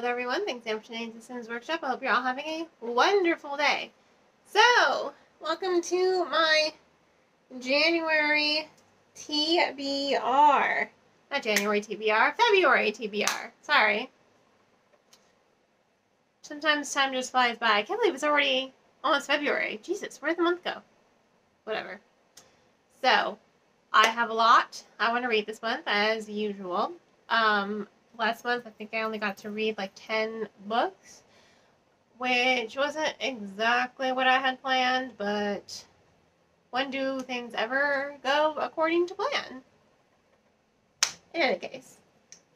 everyone. Thanks for tuning to Sims Workshop. I hope you're all having a wonderful day. So, welcome to my January TBR. Not January TBR, February TBR. Sorry. Sometimes time just flies by. I can't believe it's already almost February. Jesus, where'd the month go? Whatever. So, I have a lot I want to read this month, as usual. Last month, I think I only got to read like 10 books, which wasn't exactly what I had planned, but when do things ever go according to plan? In any case,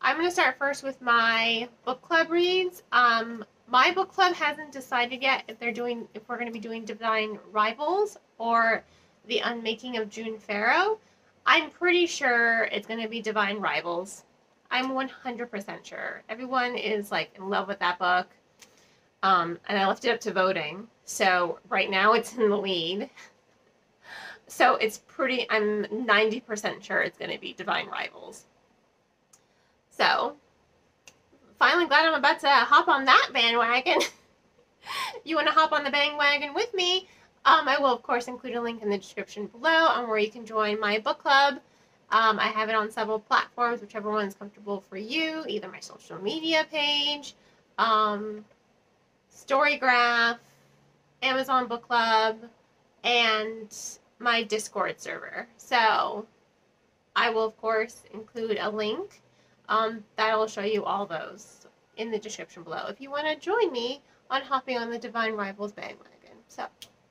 I'm going to start first with my book club reads. My book club hasn't decided yet if we're going to be doing Divine Rivals or The Unmaking of June Farrow. I'm pretty sure it's going to be Divine Rivals. I'm 100% sure. Everyone is like in love with that book. And I left it up to voting. So right now it's in the lead. So I'm 90% sure it's going to be Divine Rivals. So finally glad I'm about to hop on that bandwagon. You want to hop on the bandwagon with me? I will of course include a link in the description below on where you can join my book club. I have it on several platforms, whichever one is comfortable for you, either my social media page, Storygraph, Amazon Book Club, and my Discord server. So I will, of course, include a link that will show you all those in the description below if you want to join me on hopping on the Divine Rivals bandwagon. So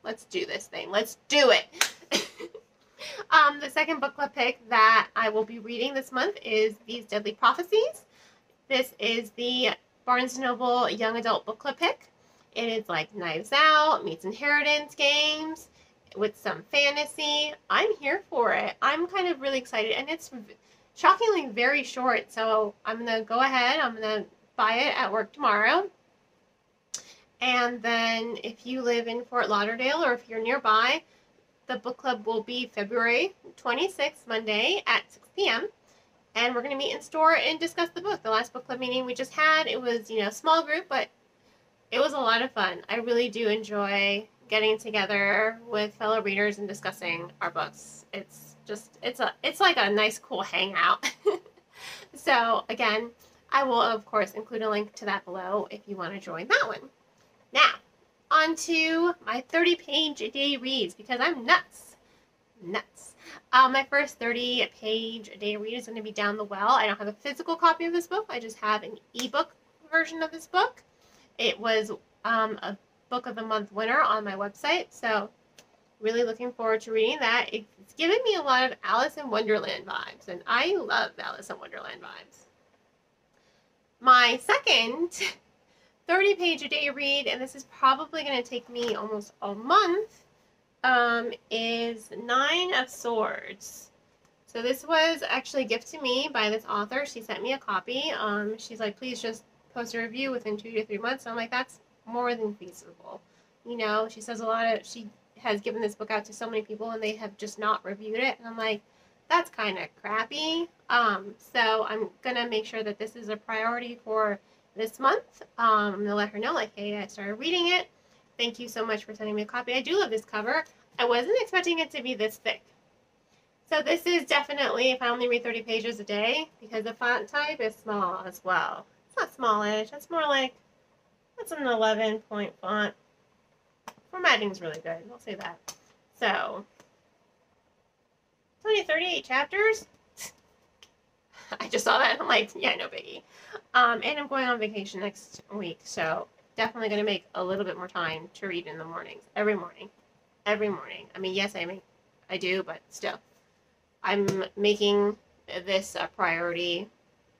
let's do this thing. Let's do it. The second book club pick that I will be reading this month is These Deadly Prophecies. This is the Barnes & Noble Young Adult Book Club pick. It is like Knives Out meets Inheritance games with some fantasy. I'm here for it. I'm kind of really excited, and it's shockingly very short, so I'm going to go ahead. I'm going to buy it at work tomorrow. And then if you live in Fort Lauderdale or if you're nearby, the book club will be February 26th, Monday at 6 p.m. And we're going to meet in store and discuss the book. The last book club meeting we just had, it was, a small group, but it was a lot of fun. I really do enjoy getting together with fellow readers and discussing our books. It's like a nice, cool hangout. So again, I will of course include a link to that below if you want to join that one. Now, on to my 30-page a day reads, because I'm nuts. My first 30-page a day read is going to be Down the Well. I don't have a physical copy of this book. I just have an ebook version of this book. It was a Book of the Month winner on my website, so really looking forward to reading that. It's giving me a lot of Alice in Wonderland vibes, and I love Alice in Wonderland vibes. My second 30-page a day read, and this is probably going to take me almost a month, is Nine of Swords. So this was actually a gift to me by this author. She sent me a copy. She's like, please just post a review within 2 to 3 months. So I'm like, that's more than feasible. She says she has given this book out to so many people and they have just not reviewed it. And I'm like, that's kind of crappy. So I'm going to make sure that this is a priority for this month. I'm going to let her know, like, hey, I started reading it. Thank you so much for sending me a copy. I do love this cover. I wasn't expecting it to be this thick. So this is definitely, if I only read 30 pages a day, because the font type is small as well. It's not smallish. It's more like, that's an 11-point font. Formatting's really good. I'll say that. So, it's only 38 chapters. I just saw that and I'm like, yeah, no biggie. And I'm going on vacation next week, so definitely going to make a little bit more time to read in the mornings. Every morning. I mean, yes, I do, but still. I'm making this a priority.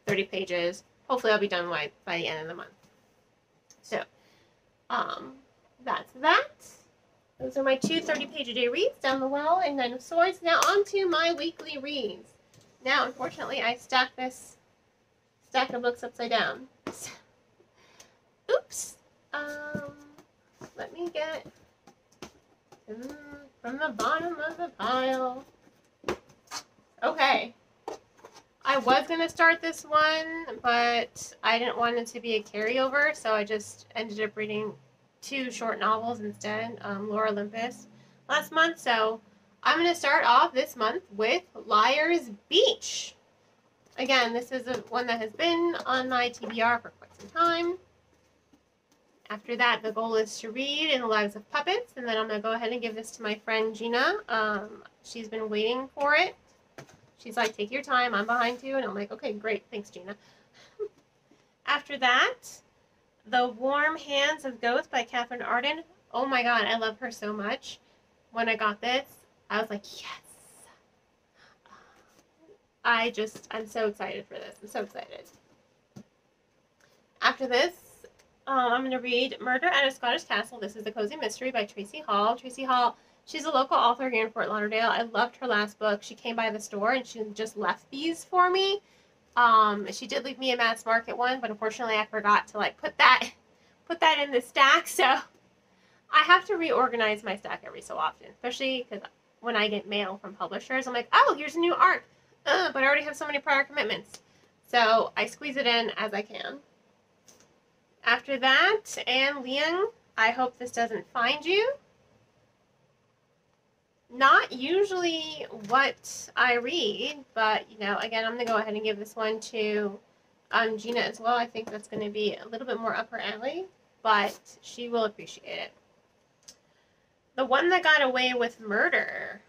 30 pages. Hopefully I'll be done by the end of the month. So, that's that. Those are my two 30-page a day reads, Down the Well and Nine of Swords. Now on to my weekly reads. Now, unfortunately, I stacked this stack of books upside down. Oops. Let me get from the bottom of the pile. Okay. I was going to start this one, but I didn't want it to be a carryover, so I just ended up reading 2 short novels instead, Laura Olympus, last month. So I'm going to start off this month with Liar's Beach. Again, this is one that has been on my TBR for quite some time. After that, the goal is to read In the Lives of Puppets, and then I'm going to go ahead and give this to my friend Gina. She's been waiting for it. She's like, take your time, I'm behind you. And I'm like, okay, great, thanks, Gina. After that, The Warm Hands of Ghosts by Catherine Arden. Oh my god, I love her so much. When I got this, I was like, yes. I'm so excited for this. I'm so excited. After this, I'm going to read Murder at a Scottish Castle. This is a cozy mystery by Tracy Hall. Tracy Hall, she's a local author here in Fort Lauderdale. I loved her last book. She came by the store and she just left these for me. She did leave me a Mass Market one, but unfortunately I forgot to like put that in the stack. So I have to reorganize my stack every so often, especially because when I get mail from publishers, I'm like, oh, here's a new arc. But I already have so many prior commitments. So I squeeze it in as I can. After that, Anne Leung, I Hope This Doesn't Find You. Not usually what I read, but, you know, again, I'm going to go ahead and give this one to Gina as well. I think that's going to be a little bit more up her alley, but she will appreciate it. The One That Got Away with Murder.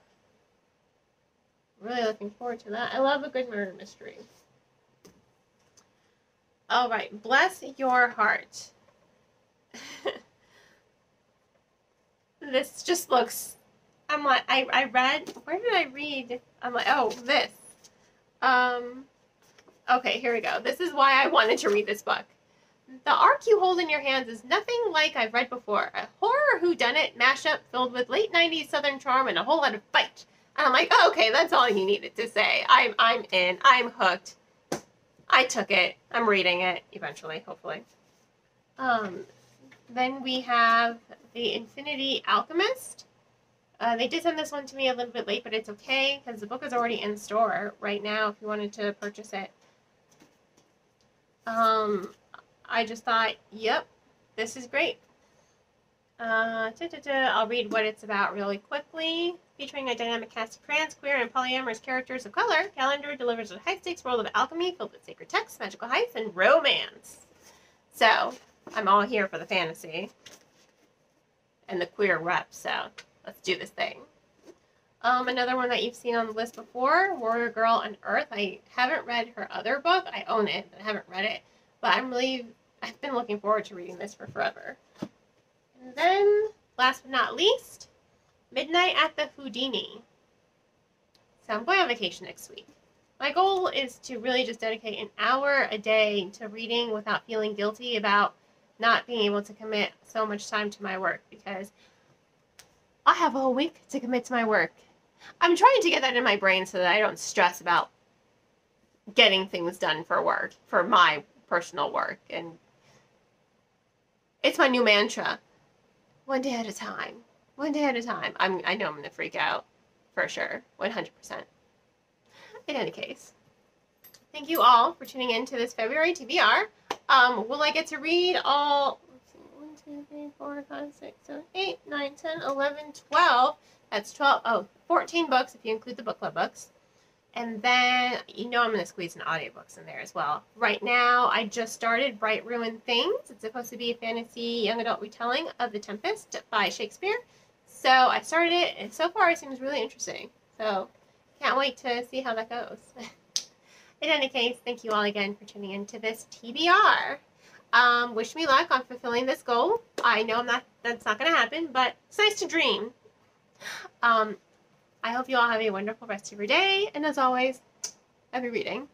Really looking forward to that. I love a good murder mystery. All right, Bless Your Heart. This just looks, I'm like, I read, where did I read? I'm like, oh, this. Okay, here we go. This is why I wanted to read this book. The arc you hold in your hands is nothing like I've read before. A horror whodunit mashup filled with late 90s Southern charm and a whole lot of bite. And I'm like, oh, okay, that's all you needed to say. I'm in. I'm hooked. I took it. I'm reading it eventually, hopefully. Then we have The Infinity Alchemist. They did send this one to me a little bit late, but it's okay because the book is already in store right now if you wanted to purchase it. I just thought, yep, this is great. I'll read what it's about really quickly. Featuring a dynamic cast of trans, queer, and polyamorous characters of color, Calendar delivers a high-stakes world of alchemy filled with sacred texts, magical heists, and romance. So, I'm all here for the fantasy and the queer rep, so let's do this thing. Another one that you've seen on the list before, Warrior Girl on Earth. I haven't read her other book. I own it, but I haven't read it. But I've been looking forward to reading this for forever. And then, last but not least, Midnight at the Houdini. So I'm going on vacation next week. My goal is to really just dedicate an hour a day to reading without feeling guilty about not being able to commit so much time to my work because I have a whole week to commit to my work. I'm trying to get that in my brain so that I don't stress about getting things done for work, for my personal work. And it's my new mantra. One day at a time. One day at a time. I know I'm going to freak out. For sure. 100%. In any case. Thank you all for tuning in to this February TBR. Will I get to read all... 1, 2, 3, 4, 5, 6, 7, 8, 9, 10, 11, 12. That's 14 books if you include the book club books. And then, you know I'm going to squeeze some audiobooks in there as well. Right now, I just started Bright Ruined Things. It's supposed to be a fantasy young adult retelling of The Tempest by Shakespeare. So I started it, and so far it seems really interesting. So can't wait to see how that goes. In any case, thank you all again for tuning in to this TBR. Wish me luck on fulfilling this goal. I know that's not going to happen, but it's nice to dream. I hope you all have a wonderful rest of your day, and as always, happy reading.